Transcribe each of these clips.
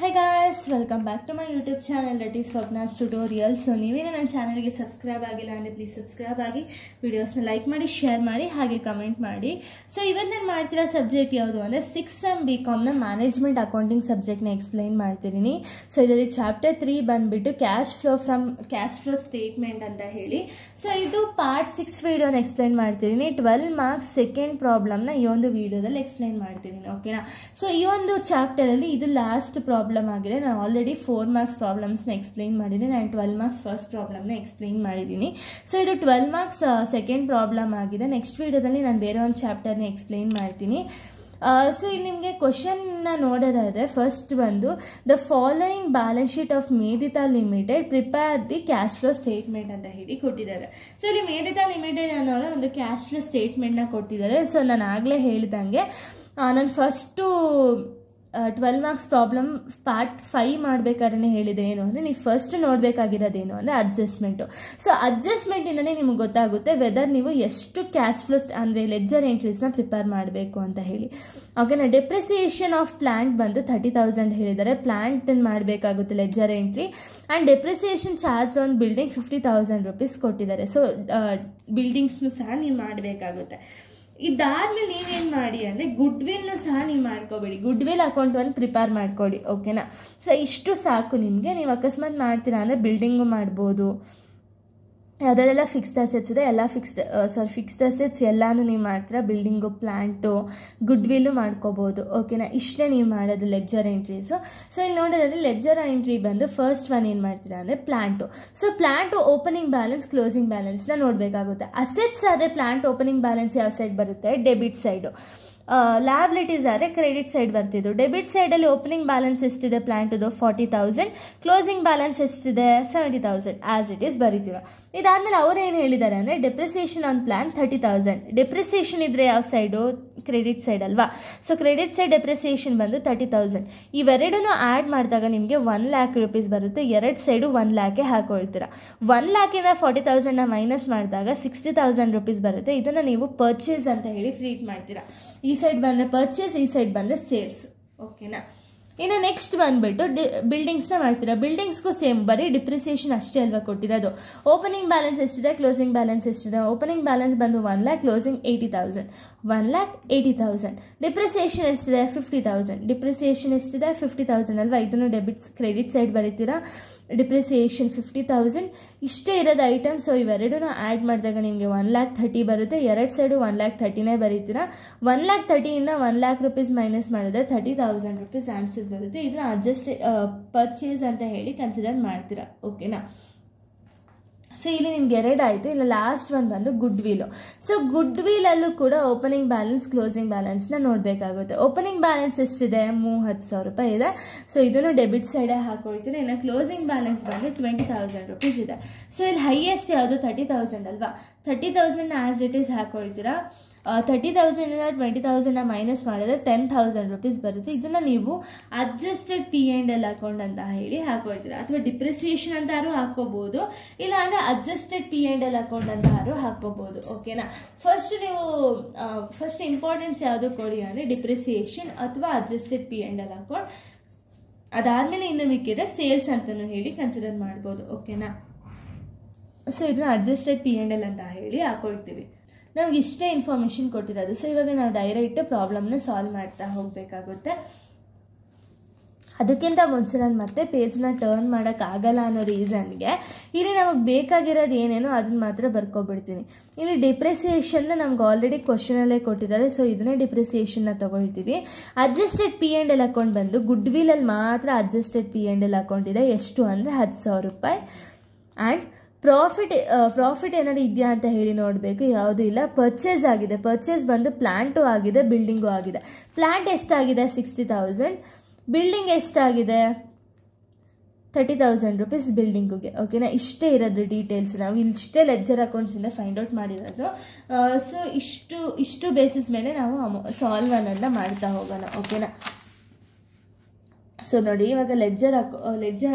Hi guys, welcome back to my YouTube channel that is Swapna's Tutorials. So ನೀವೇನು ನನ್ನ ಚಾನೆಲ್ಗೆ subscribe ಆಗಿಲ್ಲ ಅಂದರೆ ಪ್ಲೀಸ್ ಸಬ್ಸ್ಕ್ರೈಬ್ ಆಗಿ ವಿಡಿಯೋಸ್ನ ಲೈಕ್ ಮಾಡಿ ಶೇರ್ ಮಾಡಿ ಹಾಗೆ ಕಮೆಂಟ್ ಮಾಡಿ. ಸೊ ಇವತ್ತು ನಾನು ಮಾಡ್ತಿರೋ ಸಬ್ಜೆಕ್ಟ್ ಯಾವುದು ಅಂದರೆ 6th SEM BComನ ಮ್ಯಾನೇಜ್ಮೆಂಟ್ ಅಕೌಂಟಿಂಗ್ ಸಬ್ಜೆಕ್ಟ್ನ ಎಕ್ಸ್ಪ್ಲೈನ್ ಮಾಡ್ತಿದ್ದೀನಿ. ಸೊ ಇದರಲ್ಲಿ ಚಾಪ್ಟರ್ 3 ಬಂದುಬಿಟ್ಟು ಕ್ಯಾಶ್ ಫ್ಲೋ ಸ್ಟೇಟ್ಮೆಂಟ್ ಅಂತ ಹೇಳಿ. ಸೊ ಇದು ಪಾರ್ಟ್ 6 ವಿಡಿಯೋನ ಎಕ್ಸ್ಪ್ಲೈನ್ ಮಾಡ್ತಿದ್ದೀನಿ. 12 ಮಾರ್ಕ್ಸ್ ಸೆಕೆಂಡ್ ಪ್ರಾಬ್ಲಮ್ನ ಈ ಒಂದು ವಿಡಿಯೋದಲ್ಲಿ ಎಕ್ಸ್ಪ್ಲೈನ್ ಮಾಡ್ತಿದ್ದೀನಿ. ಓಕೆನಾ. ಸೊ ಈ ಒಂದು ಚಾಪ್ಟರಲ್ಲಿ ಇದು ಲಾಸ್ಟ್ ಪ್ರಾಬ್ಲಮ್ ಆಗಿದೆ. ನಾನು ಆಲ್ರೆಡಿ 4 ಮಾರ್ಕ್ಸ್ ಪ್ರಾಬ್ಲಮ್ಸ್ನ ಎಕ್ಸ್ಪ್ಲೈನ್ ಮಾಡಿದ್ದೀನಿ. ನಾನು 12 ಮಾರ್ಕ್ಸ್ ಫಸ್ಟ್ ಪ್ರಾಬ್ಲಮ್ನ ಎಕ್ಸ್ಪ್ಲೈನ್ ಮಾಡಿದ್ದೀನಿ. ಸೊ ಇದು 12 ಮಾರ್ಕ್ಸ್ ಸೆಕೆಂಡ್ ಪ್ರಾಬ್ಲಮ್ ಆಗಿದೆ. ನೆಕ್ಸ್ಟ್ ವಿಡಿಯೋದಲ್ಲಿ ನಾನು ಬೇರೆ ಒಂದು ಚಾಪ್ಟರ್ನ ಎಕ್ಸ್ಪ್ಲೈನ್ ಮಾಡ್ತೀನಿ. ಸೊ ಇಲ್ಲಿ ನಿಮಗೆ ಕ್ವಶನ್ನ ನೋಡೋದಾದರೆ ಫಸ್ಟ್ ಬಂದು the following balance sheet of Medita limited prepare the cash flow statement ಅಂತ ಹೇಳಿ ಕೊಟ್ಟಿದ್ದಾರೆ. ಸೊ ಇಲ್ಲಿ ಮೇದಿತಾ ಲಿಮಿಟೆಡ್ ಅನ್ನೋರ ಒಂದು ಕ್ಯಾಶ್ ಫ್ಲೋ ಸ್ಟೇಟ್ಮೆಂಟ್ನ ಕೊಟ್ಟಿದ್ದಾರೆ. ಸೊ ನಾನು ಆಗಲೇ ಹೇಳಿದಂಗೆ ನಾನು ಫಸ್ಟು 12 ಮಾರ್ಕ್ಸ್ ಪ್ರಾಬ್ಲಮ್ ಪಾರ್ಟ್ 5 ಮಾಡಬೇಕಾದ್ರೆ ಹೇಳಿದೆ ಏನು ಅಂದರೆ ನೀವು ಫಸ್ಟ್ ನೋಡಬೇಕಾಗಿರೋದೇನು ಅಂದರೆ ಅಡ್ಜಸ್ಟ್ಮೆಂಟು. ಸೊ ಅಡ್ಜಸ್ಟ್ಮೆಂಟಿಂದಲೇ ನಿಮಗೆ ಗೊತ್ತಾಗುತ್ತೆ ವೆದರ್ ನೀವು ಎಷ್ಟು ಕ್ಯಾಶ್ ಫ್ಲೋ ಅಂದರೆ ಲೆಡ್ಜರ್ ಎಂಟ್ರೀಸ್ನ ಪ್ರಿಪೇರ್ ಮಾಡಬೇಕು ಅಂತ ಹೇಳಿ. ಓಕೆನಾ. ಡೆಪ್ರಿಸಿಯೇಷನ್ ಆಫ್ ಪ್ಲ್ಯಾಂಟ್ ಬಂದು 30,000 ಹೇಳಿದ್ದಾರೆ. ಪ್ಲ್ಯಾಂಟನ್ನು ಮಾಡಬೇಕಾಗುತ್ತೆ ledger entry. And depreciation charge on building 50,000 rupees ಕೊಟ್ಟಿದ್ದಾರೆ. ಸೊ ಬಿಲ್ಡಿಂಗ್ಸ್ನು ಸಹ ನೀವು ಮಾಡಬೇಕಾಗುತ್ತೆ. ಇದಾದ್ಮೇಲೆ ನೀವೇನು ಮಾಡಿ ಅಂದರೆ ಗುಡ್ ವಿಲ್ನು ಸಹ ನೀವು ಮಾಡ್ಕೋಬೇಡಿ. ಗುಡ್ ವಿಲ್ ಅಕೌಂಟನ್ನು ಪ್ರಿಪೇರ್ ಮಾಡ್ಕೊಳ್ಳಿ. ಓಕೆನಾ. ಸೊ ಇಷ್ಟು ಸಾಕು ನಿಮಗೆ. ನೀವು ಅಕಸ್ಮಾತ್ ಮಾಡ್ತೀರಾ ಅಂದರೆ ಬಿಲ್ಡಿಂಗು ಮಾಡ್ಬೋದು. ಯಾವುದೆಲ್ಲ ಫಿಕ್ಸ್ಡ್ ಅಸೆಟ್ಸ್ ಇದೆ ಎಲ್ಲ ಫಿಕ್ಸ್ಡ್ ಅಸೆಟ್ಸ್ ಎಲ್ಲನೂ ನೀವು ಮಾಡ್ತೀರಾ. ಬಿಲ್ಡಿಂಗು, ಪ್ಲ್ಯಾಂಟು, ಗುಡ್ ವಿಲ್ಲು ಮಾಡ್ಕೋಬೋದು. ಓಕೆನಾ. ಇಷ್ಟೇ ನೀವು ಮಾಡೋದು ಲೆಡ್ಜರ್ ಎಂಟ್ರೀಸು. ಸೊ ಇಲ್ಲಿ ನೋಡೋದಾದ್ರೆ ಲೆಡ್ಜರ್ ಎಂಟ್ರಿ ಬಂದು ಫಸ್ಟ್ ಒನ್ ಏನು ಮಾಡ್ತೀರಾ ಅಂದರೆ plant. So plant opening balance, closing ಬ್ಯಾಲೆನ್ಸ್ನ ನೋಡಬೇಕಾಗುತ್ತೆ. ಅಸೆಟ್ಸ್ ಆದರೆ ಪ್ಲ್ಯಾಂಟ್ ಓಪನಿಂಗ್ ಬ್ಯಾಲೆನ್ಸ್ ಯಾವ ಸೈಡ್ ಬರುತ್ತೆ? Debit side. ಲ್ಯಾಬಿಲಿಟೀಸ್ ಆದರೆ ಕ್ರೆಡಿಟ್ ಸೈಡ್ ಬರ್ತಿದ್ದು. ಡೆಬಿಟ್ ಸೈಡಲ್ಲಿ ಓಪನಿಂಗ್ ಬ್ಯಾಲೆನ್ಸ್ ಎಷ್ಟಿದೆ ಪ್ಲ್ಯಾಂಟದು? 40,000. ಕ್ಲೋಸಿಂಗ್ ಬ್ಯಾಲೆನ್ಸ್ ಎಷ್ಟಿದೆ? 70,000 ಆ್ಯಸ್ ಇಟ್ ಈಸ್ ಬರೀತೀರ. ಇದಾದಮೇಲೆ ಅವ್ರು ಏನು ಹೇಳಿದ್ದಾರೆ ಅಂದರೆ ಡೆಪ್ರಿಸಿಯೇಷನ್ ಆನ್ ಪ್ಲ್ಯಾನ್ 30,000. ಡೆಪ್ರಿಸಿಯೇಷನ್ ಇದ್ದರೆ ಯಾವ ಸೈಡು? ಕ್ರೆಡಿಟ್ ಸೈಡ್ ಅಲ್ವಾ. ಸೊ ಕ್ರೆಡಿಟ್ ಸೈಡ್ ಡೆಪ್ರಿಸಿಯೇಷನ್ ಬಂದು 30,000. ಇವೆರಡೂ ಆ್ಯಡ್ ಮಾಡಿದಾಗ ನಿಮಗೆ 1 lakh ರೂಪೀಸ್ ಬರುತ್ತೆ. ಎರಡು ಸೈಡು 1 lakh ಹಾಕೊಳ್ತೀರ. 1 lakhಯಿಂದ 40,000ನ ಮೈನಸ್ ಮಾಡಿದಾಗ 60,000 ರೂಪೀಸ್ ಬರುತ್ತೆ. ಇದನ್ನು ನೀವು ಪರ್ಚೇಸ್ ಅಂತ ಹೇಳಿ ಟ್ರೀಟ್ ಮಾಡ್ತೀರಾ. ಈ ಸೈಡ್ ಬಂದರೆ ಪರ್ಚೇಸ್, ಈ ಸೈಡ್ ಬಂದರೆ ಸೇಲ್ಸ್. ಓಕೆನಾ. ಇನ್ನು ನೆಕ್ಸ್ಟ್ ಬಂದುಬಿಟ್ಟು ಬಿಲ್ಡಿಂಗ್ಸ್ನ ಮಾಡ್ತೀರಾ. ಬಿಲ್ಡಿಂಗ್ಸ್ಗೂ ಸೇಮ್ ಬರೀ ಡಿಪ್ರಿಸಿಯೇಷನ್ ಅಷ್ಟೇ ಅಲ್ವಾ ಕೊಟ್ಟಿರೋದು. ಓಪನಿಂಗ್ ಬ್ಯಾಲೆನ್ಸ್ ಎಷ್ಟಿದೆ, ಕ್ಲೋಸಿಂಗ್ ಬ್ಯಾಲೆನ್ಸ್ ಎಷ್ಟಿದೆ? ಓಪನಿಂಗ್ ಬ್ಯಾಲೆನ್ಸ್ ಬಂದು 1 lakh, ಕ್ಲೋಸಿಂಗ್ 80,000. 1,80,000. ಡಿಪ್ರಿಸಿಯೇಷನ್ ಎಷ್ಟಿದೆ? 50,000. ಡಿಪ್ರಿಸಿಯೇಷನ್ ಎಷ್ಟಿದೆ? 50,000 ಅಲ್ವಾ. ಇದನ್ನು ಕ್ರೆಡಿಟ್ ಸೈಡ್ ಬರೀತೀರಾ. ಡಿಪ್ರಿಸಿಯೇಷನ್ 50,000. ಇಷ್ಟೇ ಇರೋದು ಐಟಮ್ಸ್. ಸೊ ಇವೆರಡೂ ಆ್ಯಡ್ ಮಾಡಿದಾಗ ನಿಮಗೆ 1,30,000 ಬರುತ್ತೆ. ಎರಡು ಸೈಡು 1,30,000ನೇ ಬರೀತೀರಾ. 1,30,000ಇಂದ 1 lakh ರೂಪೀಸ್ ಮೈನಸ್ ಮಾಡಿದ್ರೆ 30,000 ರೂಪೀಸ್ ಆನ್ಸರ್ ಬರುತ್ತೆ. ಇದನ್ನ ಅಡ್ಜಸ್ಟ್ ಪರ್ಚೇಸ್ ಅಂತ ಹೇಳಿ ಕನ್ಸಿಡರ್ ಮಾಡ್ತೀರಾ. ಓಕೆನಾ. ಸೊ ಇಲ್ಲಿ ನಿಮ್ಗೆ 2 ಆಯಿತು. ಇಲ್ಲ ಲಾಸ್ಟ್ ಒಂದು ಬಂದು ಗುಡ್ ವಿಲು. ಸೊ ಗುಡ್ ವಿಲಲ್ಲೂ ಕೂಡ ಓಪನಿಂಗ್ ಬ್ಯಾಲೆನ್ಸ್, ಕ್ಲೋಸಿಂಗ್ ಬ್ಯಾಲೆನ್ಸ್ನ ನೋಡಬೇಕಾಗುತ್ತೆ. ಓಪನಿಂಗ್ ಬ್ಯಾಲೆನ್ಸ್ ಎಷ್ಟಿದೆ? 30,000 ರೂಪಾಯಿ ಇದೆ. ಸೊ ಇದನ್ನು ಡೆಬಿಟ್ ಸೈಡೇ ಹಾಕೊಳ್ತೀರಾ. ಇನ್ನು ಕ್ಲೋಸಿಂಗ್ ಬ್ಯಾಲೆನ್ಸ್ ಬಂದು 20,000 ರೂಪೀಸ್ ಇದೆ. ಸೊ ಇಲ್ಲಿ ಹೈಯೆಸ್ಟ್ ಯಾವುದು? 30,000 ಅಲ್ವಾ. 30,000ನ ಆ್ಯಸ್ ಇಟ್ ಈಸ್ ಹಾಕೊಳ್ತೀರಾ. 30,000ಇಂದ 20,000ನ ಮೈನಸ್ ಮಾಡಿದ್ರೆ 10,000 ರೂಪೀಸ್ ಬರುತ್ತೆ. ಇದನ್ನು ನೀವು ಅಡ್ಜಸ್ಟೆಡ್ P&L ಅಕೌಂಟ್ ಅಂತ ಹೇಳಿ ಹಾಕೊಳ್ತೀರಾ. ಅಥವಾ ಡಿಪ್ರಿಸಿಯೇಷನ್ ಅಂತಾರು ಹಾಕೋಬಹುದು, ಇಲ್ಲ ಅಂದರೆ ಅಡ್ಜಸ್ಟೆಡ್ P&L ಅಕೌಂಟ್ ಅಂತಾರು ಹಾಕೋಬಹುದು. ಓಕೆನಾ. ಫಸ್ಟ್ ಇಂಪಾರ್ಟೆನ್ಸ್ ಯಾವುದು ಕೊಡಿ ಅಂದರೆ ಡಿಪ್ರಿಸಿಯೇಷನ್ ಅಥವಾ ಅಡ್ಜಸ್ಟೆಡ್ P&L ಅಕೌಂಟ್. ಅದಾದಮೇಲೆ ಇನ್ನು ಮಿಕ್ಕಿದ್ರೆ ಸೇಲ್ಸ್ ಅಂತಲೂ ಹೇಳಿ ಕನ್ಸಿಡರ್ ಮಾಡ್ಬೋದು. ಓಕೆನಾ. ಸೊ ಇದನ್ನ ಅಡ್ಜಸ್ಟೆಡ್ P&L ಅಂತ ಹೇಳಿ ಹಾಕೊಳ್ತೀವಿ. ನಮ್ಗೆ ಇಷ್ಟೇ ಇನ್ಫಾರ್ಮೇಷನ್ ಕೊಟ್ಟಿರೋದು. ಸೊ ಇವಾಗ ನಾವು ಡೈರೆಕ್ಟ್ ಪ್ರಾಬ್ಲಮ್ನ ಸಾಲ್ವ್ ಮಾಡ್ತಾ ಹೋಗಬೇಕಾಗುತ್ತೆ. ಅದಕ್ಕಿಂತ ಮುಂಚೆ ನಾನು ಮತ್ತೆ ಪೇಜ್ನ ಟರ್ನ್ ಮಾಡೋಕ್ಕಾಗಲ್ಲ ಅನ್ನೋ ರೀಸನ್ಗೆ ಇಲ್ಲಿ ನಮಗೆ ಬೇಕಾಗಿರೋದು ಏನೇನೋ ಅದನ್ನು ಮಾತ್ರ ಬರ್ಕೊಬಿಡ್ತೀನಿ. ಇಲ್ಲಿ ಡಿಪ್ರಿಸಿಯೇಷನ್ನ ನಮ್ಗೆ ಆಲ್ರೆಡಿ ಕ್ವಶನಲ್ಲೇ ಕೊಟ್ಟಿದ್ದಾರೆ. ಸೊ ಇದನ್ನೇ ಡಿಪ್ರಿಸಿಯೇಷನ್ನ ತೊಗೊಳ್ತೀವಿ. ಅಡ್ಜಸ್ಟೆಡ್ P&L ಅಕೌಂಟ್ ಬಂದು ಗುಡ್ ವಿಲಲ್ಲಿ ಮಾತ್ರ ಅಡ್ಜಸ್ಟೆಡ್ P&L ಅಕೌಂಟ್ ಇದೆ. ಎಷ್ಟು ಅಂದರೆ 10,000 ರೂಪಾಯಿ. ಆ್ಯಂಡ್ ಪ್ರಾಫಿಟ್ ಏನಾದ್ರು ಇದೆಯಾ ಅಂತ ಹೇಳಿ ನೋಡಬೇಕು. ಯಾವುದೂ ಇಲ್ಲ. ಪರ್ಚೇಸ್ ಆಗಿದೆ. ಪರ್ಚೇಸ್ ಬಂದು ಪ್ಲ್ಯಾಂಟು ಆಗಿದೆ, ಬಿಲ್ಡಿಂಗು ಆಗಿದೆ. ಪ್ಲ್ಯಾಂಟ್ ಎಷ್ಟಾಗಿದೆ? 60,000. ಬಿಲ್ಡಿಂಗ್ ಎಷ್ಟಾಗಿದೆ? 30,000 ರೂಪೀಸ್ ಬಿಲ್ಡಿಂಗುಗೆ. ಓಕೆನಾ. ಇಷ್ಟೇ ಇರೋದು ಡೀಟೇಲ್ಸ್. ನಾವು ಇಷ್ಟೇ ಲೆಡ್ಜರ್ ಅಕೌಂಟ್ಸಿಂದ ಫೈಂಡ್ ಔಟ್ ಮಾಡಿರೋದು. ಸೊ ಇಷ್ಟು ಬೇಸಿಸ್ ಮೇಲೆ ನಾವು ಸಾಲ್ವ್ ಅನ್ನೋದನ್ನ ಮಾಡ್ತಾ ಹೋಗೋಣ. ಓಕೆನಾ. ಸೊ ನೋಡಿ ಇವಾಗ ಲೆಡ್ಜರ್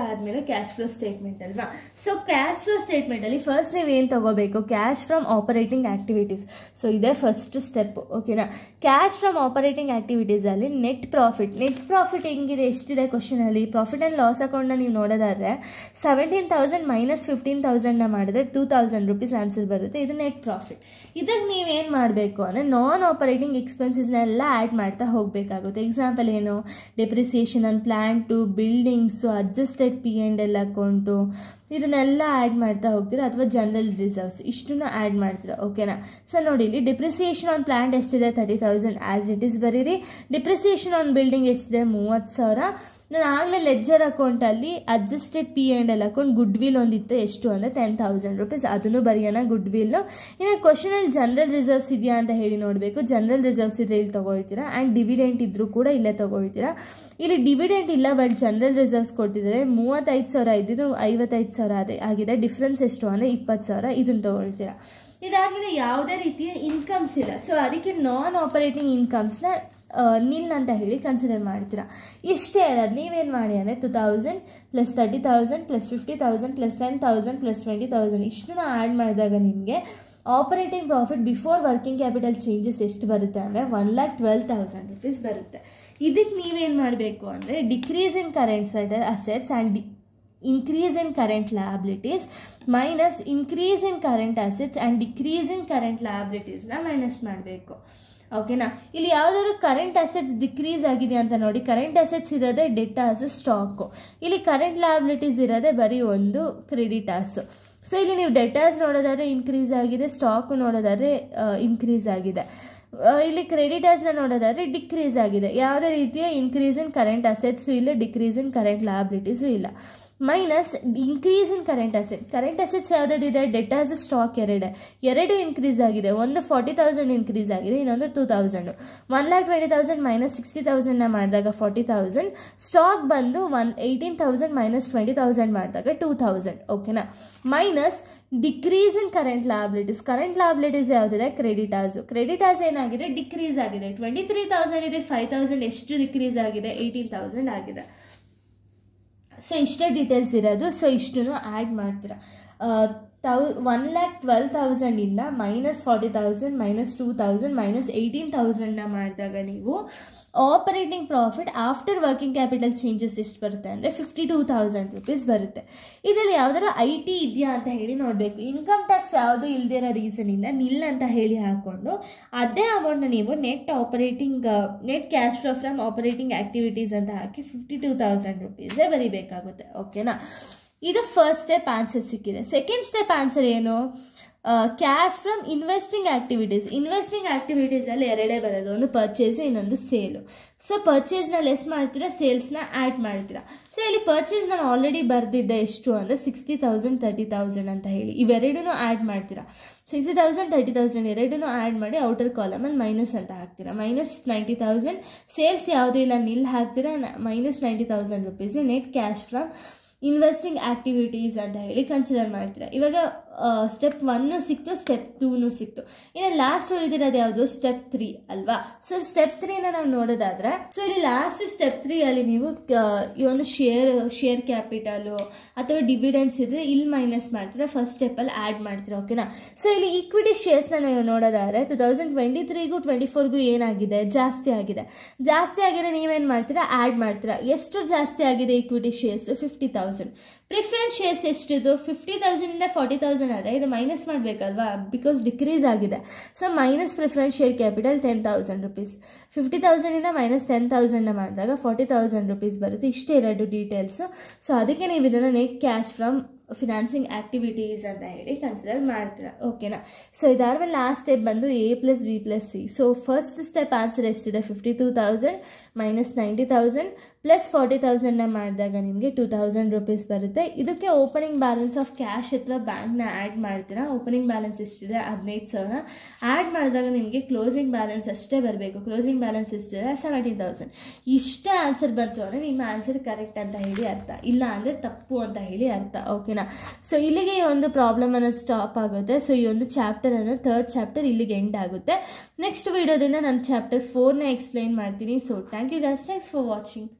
ಆದಮೇಲೆ ಕ್ಯಾಶ್ ಫ್ಲೋ ಸ್ಟೇಟ್ಮೆಂಟ್ ಅಲ್ವಾ. ಸೊ ಕ್ಯಾಶ್ ಫ್ಲೋ ಸ್ಟೇಟ್ಮೆಂಟಲ್ಲಿ ಫಸ್ಟ್ ನೀವೇನು ತಗೋಬೇಕು, cash from operating activities. So ಇದೇ ಫಸ್ಟ್ ಸ್ಟೆಪ್, ಓಕೆನಾ. ಕ್ಯಾಶ್ ಫ್ರಮ್ ಆಪರೇಟಿಂಗ್ ಆ್ಯಕ್ಟಿವಿಟೀಸಲ್ಲಿ ನೆಟ್ ಪ್ರಾಫಿಟ್ ಹೆಂಗಿದೆ, ಎಷ್ಟಿದೆ ಕ್ವಶನಲ್ಲಿ, ಪ್ರಾಫಿಟ್ ಆ್ಯಂಡ್ ಲಾಸ್ ಅಕೌಂಟ್ನ ನೀವು ನೋಡೋದಾದರೆ 17,000 ಮೈನಸ್ 15,000ನ ಮಾಡಿದ್ರೆ 2,000 ರೂಪೀಸ್ ಆನ್ಸರ್ ಬರುತ್ತೆ. ಇದು ನೆಟ್ ಪ್ರಾಫಿಟ್. ಇದಕ್ಕೆ ನೀವೇನು ಮಾಡಬೇಕು ಅಂದರೆ ನಾನ್ ಆಪರೇಟಿಂಗ್ ಎಕ್ಸ್ಪೆನ್ಸಸ್ನೆಲ್ಲ ಆ್ಯಡ್ ಮಾಡ್ತಾ ಹೋಗಬೇಕಾಗುತ್ತೆ. ಎಕ್ಸಾಂಪಲ್ ಏನು, depreciation on plant, buildings, adjusted P&L account, ಇದನ್ನೆಲ್ಲ ಆ್ಯಡ್ ಮಾಡ್ತಾ ಹೋಗ್ತೀರಾ. ಅಥವಾ ಜನರಲ್ ರಿಸರ್ವ್ಸ್ ಇಷ್ಟನ್ನು ಆ್ಯಡ್ ಮಾಡ್ತೀರಾ, ಓಕೆನಾ. ಸೊ ನೋಡಿ ಇಲ್ಲಿ ಡಿಪ್ರಿಸಿಯೇಷನ್ ಆನ್ ಪ್ಲಾಂಟ್ ಎಷ್ಟಿದೆ, 30,000 ಆ್ಯಸ್ ಇಟ್ ಈಸ್ ಬರೀರಿ. ಡಿಪ್ರಿಸಿಯೇಷನ್ ಆನ್ ಬಿಲ್ಡಿಂಗ್ ಎಷ್ಟಿದೆ, 30,000. ನಾನು ಆಗಲೇ ಲೆಡ್ಜರ್ ಅಕೌಂಟಲ್ಲಿ adjusted P&L account good will ಒಂದಿತ್ತು, ಎಷ್ಟು ಅಂದರೆ 10,000 ರೂಪೀಸ್, ಅದನ್ನು ಬರೆಯೋಣ ಗುಡ್ ವಿಲ್ಲು. ಇನ್ನು ಕ್ವಶನಲ್ಲಿ ಜನರಲ್ ರಿಸರ್ವ್ಸ್ ಇದೆಯಾ ಅಂತ ಹೇಳಿ ನೋಡಬೇಕು. ಜನರಲ್ ರಿಸರ್ವ್ಸ್ ಇದ್ದರೆ ಇಲ್ಲಿ ತೊಗೊಳ್ತೀರಾ. ಆ್ಯಂಡ್ ಡಿವಿಡೆಂಟ್ ಇದ್ದರೂ ಕೂಡ ಇಲ್ಲೇ ತೊಗೊಳ್ತೀರಾ. ಇಲ್ಲಿ ಡಿವಿಡೆಂಟ್ ಇಲ್ಲ, ಬಟ್ ಜನರಲ್ ರಿಸರ್ವ್ಸ್ ಕೊಟ್ಟಿದ್ದಾರೆ. 35,000 ಇದ್ದಿದ್ದು 55,000 ಆಗಿದೆ. ಡಿಫ್ರೆನ್ಸ್ ಎಷ್ಟು ಅಂದರೆ 20,000. ಇದನ್ನು ತೊಗೊಳ್ತೀರಾ. ಇದಾದಮೇಲೆ ಯಾವುದೇ ರೀತಿಯ ಇನ್ಕಮ್ಸ್ ಇಲ್ಲ. ಸೊ ಅದಕ್ಕೆ ನಾನ್ ಆಪರೇಟಿಂಗ್ ಇನ್ಕಮ್ಸ್ನ ನಿಲ್ ಅಂತ ಹೇಳಿ ಕನ್ಸಿಡರ್ ಮಾಡ್ತೀರಾ. ಇಷ್ಟೇ ಇರೋದು. ನೀವೇನು ಮಾಡಿ ಅಂದರೆ 2,000 ಪ್ಲಸ್ 30,000 ಪ್ಲಸ್ 50,000 ಪ್ಲಸ್ 10,000 ಪ್ಲಸ್ 20,000 ಇಷ್ಟನ್ನು ಆ್ಯಡ್ ಮಾಡಿದಾಗ ನಿಮಗೆ operating profit before working capital changes ಎಷ್ಟು ಬರುತ್ತೆ ಅಂದರೆ 1,12,000 ರೂಪೀಸ್ ಬರುತ್ತೆ. ಇದಕ್ಕೆ ನೀವೇನು ಮಾಡಬೇಕು ಅಂದರೆ decrease in current assets and increase in current liabilities minus increase in current assets and decrease in current liabilities ನ ಮೈನಸ್ ಮಾಡಬೇಕು, ಓಕೆನಾ. ಇಲ್ಲಿ ಯಾವುದಾದ್ರು ಕರೆಂಟ್ ಅಸೆಟ್ಸ್ ಡಿಕ್ರೀಸ್ ಆಗಿದೆ ಅಂತ ನೋಡಿ. ಕರೆಂಟ್ ಅಸೆಟ್ಸ್ ಇರೋದೇ ಡೆಟಾರ್ಸ್, ಸ್ಟಾಕು. ಇಲ್ಲಿ ಕರೆಂಟ್ ಲಯಬಿಲಿಟೀಸ್ ಇರೋದೇ ಬರೀ ಒಂದು ಕ್ರೆಡಿಟಾರ್ಸು. ಸೊ ಇಲ್ಲಿ ನೀವು ಡೆಟಾರ್ಸ್ ನೋಡೋದಾದ್ರೆ ಇನ್ಕ್ರೀಸ್ ಆಗಿದೆ, ಸ್ಟಾಕು ನೋಡೋದಾದ್ರೆ ಇನ್ಕ್ರೀಸ್ ಆಗಿದೆ. ಇಲ್ಲಿ ಕ್ರೆಡಿಟರ್ಸ್ನ ನೋಡೋದಾದರೆ ಡಿಕ್ರೀಸ್ ಆಗಿದೆ. ಯಾವುದೇ ರೀತಿಯ ಇನ್ಕ್ರೀಸ್ ಇನ್ ಕರೆಂಟ್ ಅಸೆಟ್ಸು ಇಲ್ಲ, ಡಿಕ್ರೀಸ್ ಇನ್ ಕರೆಂಟ್ ಲಯಬಿಲಿಟೀಸು ಇಲ್ಲ. Minus increase in current assets ಯಾವುದಿದೆ, ಡೆಟಾರ್ಸ್, ಸ್ಟಾಕ್ ಎರಡು ಇನ್ಕ್ರೀಸ್ ಆಗಿದೆ. ಒಂದು 40,000 ಇನ್ಕ್ರೀಸ್ ಆಗಿದೆ, ಇನ್ನೊಂದು 2,000. 1,20,000 ಮೈನಸ್ 60,000ನ ಮಾಡಿದಾಗ 40,000. ಸ್ಟಾಕ್ ಬಂದು 18,000 ಮೈನಸ್ 20,000 ಮಾಡಿದಾಗ 2,000, ಓಕೆನಾ. Minus decrease in current liabilities ಯಾವುದಿದೆ, ಕ್ರೆಡಿಟಾರ್ಸ್ ಏನಾಗಿದೆ, ಡಿಕ್ರೀಸ್ ಆಗಿದೆ. 23,000 ಇದೆ, 5,000 ಎಷ್ಟು ಡಿಕ್ರೀಸ್ ಆಗಿದೆ, 18,000 ಆಗಿದೆ. ಸೊ ಇಷ್ಟೇ ಡೀಟೇಲ್ಸ್ ಇರೋದು. ಸೊ ಇಷ್ಟನ್ನು ಆ್ಯಡ್ ಮಾಡ್ತೀರಾ. 1,12,000 ಇಂದ ಮೈನಸ್ 40,000 ಮೈನಸ್ 2,000 ಮೈನಸ್ 18,000ನ ಮಾಡಿದಾಗ ನೀವು operating profit after working capital changes ಎಷ್ಟು ಬರುತ್ತೆ ಅಂದರೆ 52,000 ರೂಪೀಸ್ ಬರುತ್ತೆ. ಇದರಲ್ಲಿ ಯಾವ್ದಾರ IT ಇದೆಯಾ ಅಂತ ಹೇಳಿ ನೋಡಬೇಕು. ಇನ್ಕಮ್ ಟ್ಯಾಕ್ಸ್ ಯಾವುದು ಇಲ್ದಿರೋ ರೀಸನಿಂದ ನಿಲ್ ಅಂತ ಹೇಳಿ ಹಾಕ್ಕೊಂಡು ಅದೇ ಅಮೌಂಟ್ನ ನೀವು net cash flow from operating activities ಅಂತ ಹಾಕಿ 52,000 ರೂಪೀಸೇ ಬರೀಬೇಕಾಗುತ್ತೆ, ಓಕೆನಾ. ಇದು ಫಸ್ಟ್ ಸ್ಟೆಪ್ ಆನ್ಸರ್ ಸಿಕ್ಕಿದೆ. ಸೆಕೆಂಡ್ ಸ್ಟೆಪ್ ಆನ್ಸರ್ ಏನು, ಕ್ಯಾಶ್ ಫ್ರಮ್ ಇನ್ವೆಸ್ಟಿಂಗ್ ಆ್ಯಕ್ಟಿವಿಟೀಸಲ್ಲಿ ಎರಡೇ ಬರೋದು, ಒಂದು ಪರ್ಚೇಸು, ಇನ್ನೊಂದು ಸೇಲು. ಸೊ ಪರ್ಚೇಸ್ನ ಲೆಸ್ ಮಾಡ್ತೀರಾ, ಸೇಲ್ಸ್ನ ಆ್ಯಡ್ ಮಾಡ್ತೀರಾ. ಸೊ ಇಲ್ಲಿ ಪರ್ಚೇಸ್ ನಾನು ಆಲ್ರೆಡಿ ಬರೆದಿದ್ದೆ ಎಷ್ಟು ಅಂದರೆ 60,000 30,000 ಅಂತ ಹೇಳಿ. ಇವೆರಡೂ ಆ್ಯಡ್ ಮಾಡ್ತೀರಾ. 60,000 30,000 ಎರಡೂ ಆ್ಯಡ್ ಮಾಡಿ ಔಟರ್ ಕಾಲಮಲ್ಲಿ ಮೈನಸ್ ಅಂತ ಹಾಕ್ತೀರಾ. ಮೈನಸ್ 90,000. ಸೇಲ್ಸ್ ಯಾವುದೂ ಇಲ್ಲ, ನಿಲ್ ಹಾಕ್ತೀರಾ. Minus 90,000 rupees net cash from investing activities ಅಂತ ಹೇಳಿ ಕನ್ಸಿಡರ್ ಮಾಡ್ತೀರಾ. ಇವಾಗ ಸ್ಟೆಪ್ 1 ಸಿಕ್ತು, ಸ್ಟೆಪ್ 2 ಸಿಕ್ತು. ಇನ್ನು ಲಾಸ್ಟ್ ಉಳಿದಿರೋದು ಯಾವುದು, ಸ್ಟೆಪ್ 3 ಅಲ್ವಾ. ಸೊ ಸ್ಟೆಪ್ 3ನ ನಾವು ನೋಡೋದಾದ್ರೆ, ಸೊ ಇಲ್ಲಿ ಲಾಸ್ಟ್ ಸ್ಟೆಪ್ 3 ಅಲ್ಲಿ ನೀವು ಈ ಒಂದು ಶೇರ್ ಕ್ಯಾಪಿಟಲು ಅಥವಾ ಡಿವಿಡೆಂಡ್ಸ್ ಇದ್ರೆ ಇಲ್ಲಿ ಮೈನಸ್ ಮಾಡ್ತೀರಾ, ಫಸ್ಟ್ ಸ್ಟೆಪ್ಪಲ್ಲಿ ಆ್ಯಡ್ ಮಾಡ್ತೀರಾ, ಓಕೆನಾ. ಸೊ ಇಲ್ಲಿ ಈಕ್ವಿಟಿ ಶೇರ್ಸ್ನ ನೀವು ನೋಡೋದಾದ್ರೆ 2023ಗೂ 24ಗೂ ಏನಾಗಿದೆ, ಜಾಸ್ತಿ ಆಗಿದೆ. ನೀವೇನು ಮಾಡ್ತೀರಾ, ಆ್ಯಡ್ ಮಾಡ್ತೀರಾ. ಎಷ್ಟು ಜಾಸ್ತಿ ಆಗಿದೆ ಈಕ್ವಿಟಿ ಶೇರ್ಸ್, 50,000. ಪ್ರಿಫರೆನ್ಸ್ ಶೇರ್ಸ್ ಎಷ್ಟಿದು, 50,000 ಇಂದ 40,000 ಆದರೆ ಇದು ಮೈನಸ್ ಮಾಡಬೇಕಲ್ವಾ, ಬಿಕಾಸ್ ಡಿಕ್ರೀಸ್ ಆಗಿದೆ. So minus preference share capital 10,000 rupees. 50,000 ಇಂದ ಮೈನಸ್ 10,000ನ ಮಾಡಿದಾಗ 40,000 ರೂಪೀಸ್ ಬರುತ್ತೆ. ಇಷ್ಟೇ ಎರಡು ಡೀಟೇಲ್ಸು. ಸೊ ಅದಕ್ಕೆ ನೀವು ಇದನ್ನು net cash from financing activities ಅಂತ ಹೇಳಿ ಕನ್ಸಿಡರ್ ಮಾಡ್ತೀರಾ, ಓಕೆನಾ. ಸೊ ಇದಾದ್ಮೇಲೆ ಲಾಸ್ಟ್ ಸ್ಟೆಪ್ ಬಂದು A + B + C. So first step answer ಎಷ್ಟಿದೆ, 52,000 ಮೈನಸ್ 90,000 ಪ್ಲಸ್ 40,000ನ ಮಾಡಿದಾಗ ನಿಮಗೆ 2,000 ರೂಪೀಸ್ ಬರುತ್ತೆ. ಇದಕ್ಕೆ ಓಪನಿಂಗ್ ಬ್ಯಾಲೆನ್ಸ್ ಆಫ್ ಕ್ಯಾಶ್ ಅಥವಾ ಬ್ಯಾಂಕ್ನ ಆ್ಯಡ್ ಮಾಡ್ತೀರಾ. ಓಪನಿಂಗ್ ಬ್ಯಾಲೆನ್ಸ್ ಎಷ್ಟಿದೆ, 15,000. ಆ್ಯಡ್ ಮಾಡಿದಾಗ ನಿಮಗೆ ಕ್ಲೋಸಿಂಗ್ ಬ್ಯಾಲೆನ್ಸ್ ಅಷ್ಟೇ ಬರಬೇಕು. ಕ್ಲೋಸಿಂಗ್ ಬ್ಯಾಲೆನ್ಸ್ ಎಷ್ಟಿದೆ, 17,000. ಇಷ್ಟೇ ಆನ್ಸರ್ ಬಂತು ಅಂದರೆ ನಿಮ್ಮ ಆನ್ಸರ್ ಕರೆಕ್ಟ್ ಅಂತ ಹೇಳಿ ಅರ್ಥ, ಇಲ್ಲ ಅಂದರೆ ತಪ್ಪು ಅಂತ ಹೇಳಿ ಅರ್ಥ, ಓಕೆನಾ. ಸೊ ಇಲ್ಲಿಗೆ ಈ ಒಂದು ಪ್ರಾಬ್ಲಮ್ ಅನ್ನೋದು ಸ್ಟಾಪ್ ಆಗುತ್ತೆ. ಸೊ ಈ ಒಂದು ಚಾಪ್ಟರ್ ಅನ್ನೋ ಥರ್ಡ್ ಚಾಪ್ಟರ್ ಇಲ್ಲಿಗೆ ಎಂಡ್ ಆಗುತ್ತೆ. ನೆಕ್ಸ್ಟ್ ವಿಡಿಯೋದಿಂದ ನಾನು ಚಾಪ್ಟರ್ 4ನ ಎಕ್ಸ್ಪ್ಲೈನ್ ಮಾಡ್ತೀನಿ. So thank you guys, thanks for watching.